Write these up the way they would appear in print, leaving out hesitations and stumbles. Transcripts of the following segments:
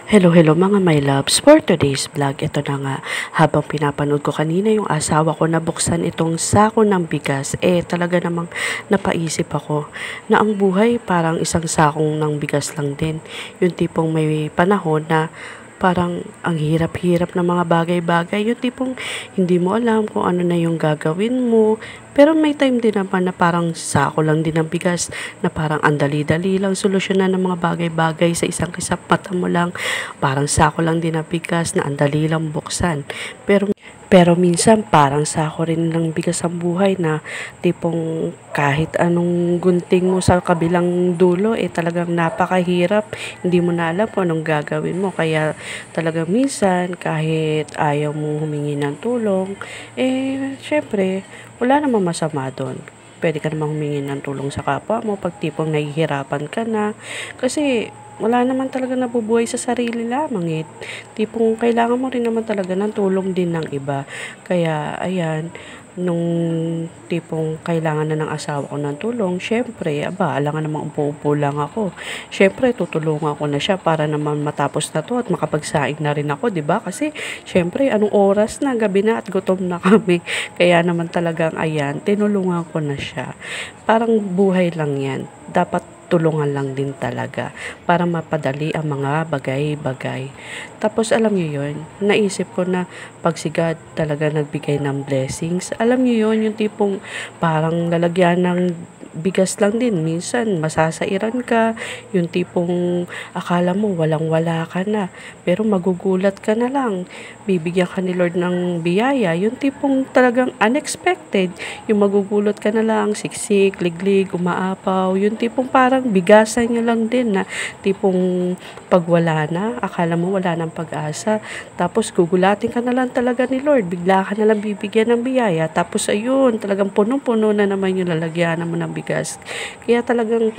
Hello, hello mga my loves. For today's vlog, ito na nga, habang pinapanood ko kanina yung asawa ko na buksan itong sako ng bigas, talaga namang napaisip ako na ang buhay parang isang sakong ng bigas lang din. Yung tipong may panahon na parang ang hirap-hirap ng mga bagay-bagay. Yung tipong hindi mo alam kung ano na yung gagawin mo. Pero may time din naman na parang sako lang din ng bigas, na parang andali-dali lang solusyonan ng mga bagay-bagay sa isang kisap mata mo lang. Parang sako lang din ng bigas na andali lang buksan. Pero minsan parang sako rin ng bigas ang buhay, na tipong kahit anong gunting mo sa kabilang dulo talagang napakahirap. Hindi mo na alam kung anong gagawin mo. Kaya talagang minsan kahit ayaw mo humingi ng tulong, syempre wala namang masama doon. Pwede ka namang humingi ng tulong sa kapwa mo pag tipong nahihirapan ka na. Kasi wala naman talaga nabubuhay sa sarili lamang. Tipong kailangan mo rin naman talaga ng tulong din ng iba. Kaya ayan, nung tipong kailangan na ng asawa ko ng tulong, syempre, alangan namang upo-upo lang ako. Syempre, tutulungan ko na siya para naman matapos na to at makapagsaing na rin ako, 'di ba? Kasi syempre, anong oras na, gabi na at gutom na kami. Kaya naman talagang ayan, tinulungan ko na siya. Parang buhay lang 'yan. Dapat tulungan lang din talaga para mapadali ang mga bagay-bagay. Tapos alam niyo yun, naisip ko na pag si God talaga nagbigay ng blessings, alam niyo yun, yung tipong parang lalagyan ng bigas lang din. Minsan masasairan ka, yung tipong akala mo walang-wala ka na, pero magugulat ka na lang. Bibigyan ka ni Lord ng biyaya, yung tipong talagang unexpected. Yung magugulat ka na lang, siksik, liglig, umaapaw, yung tipong parang bigasan niya lang din, na tipong pag wala na, akala mo wala ng pag-asa, tapos gugulatin ka na lang talaga ni Lord, bigla ka na lang bibigyan ng biyaya, tapos ayun, talagang punong-puno na naman yung lalagyan mo ng bigas. Kaya talagang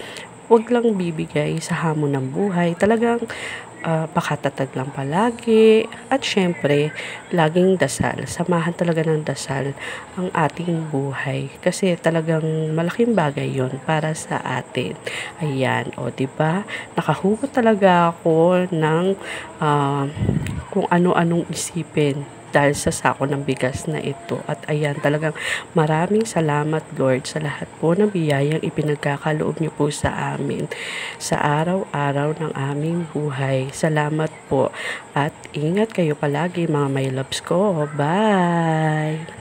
wag lang bibigay sa hamon ng buhay. Talagang pakatatag lang palagi. At syempre, laging dasal. Samahan talaga ng dasal ang ating buhay. Kasi talagang malaking bagay yon para sa atin. Ayan, o diba? Nakahugot talaga ako ng kung ano-anong isipin dahil sa sako ng bigas na ito. At ayan, talagang maraming salamat Lord sa lahat po ng biyayang ipinagkakaloob niyo po sa amin sa araw-araw ng aming buhay. Salamat po at ingat kayo palagi mga my loves ko. Bye!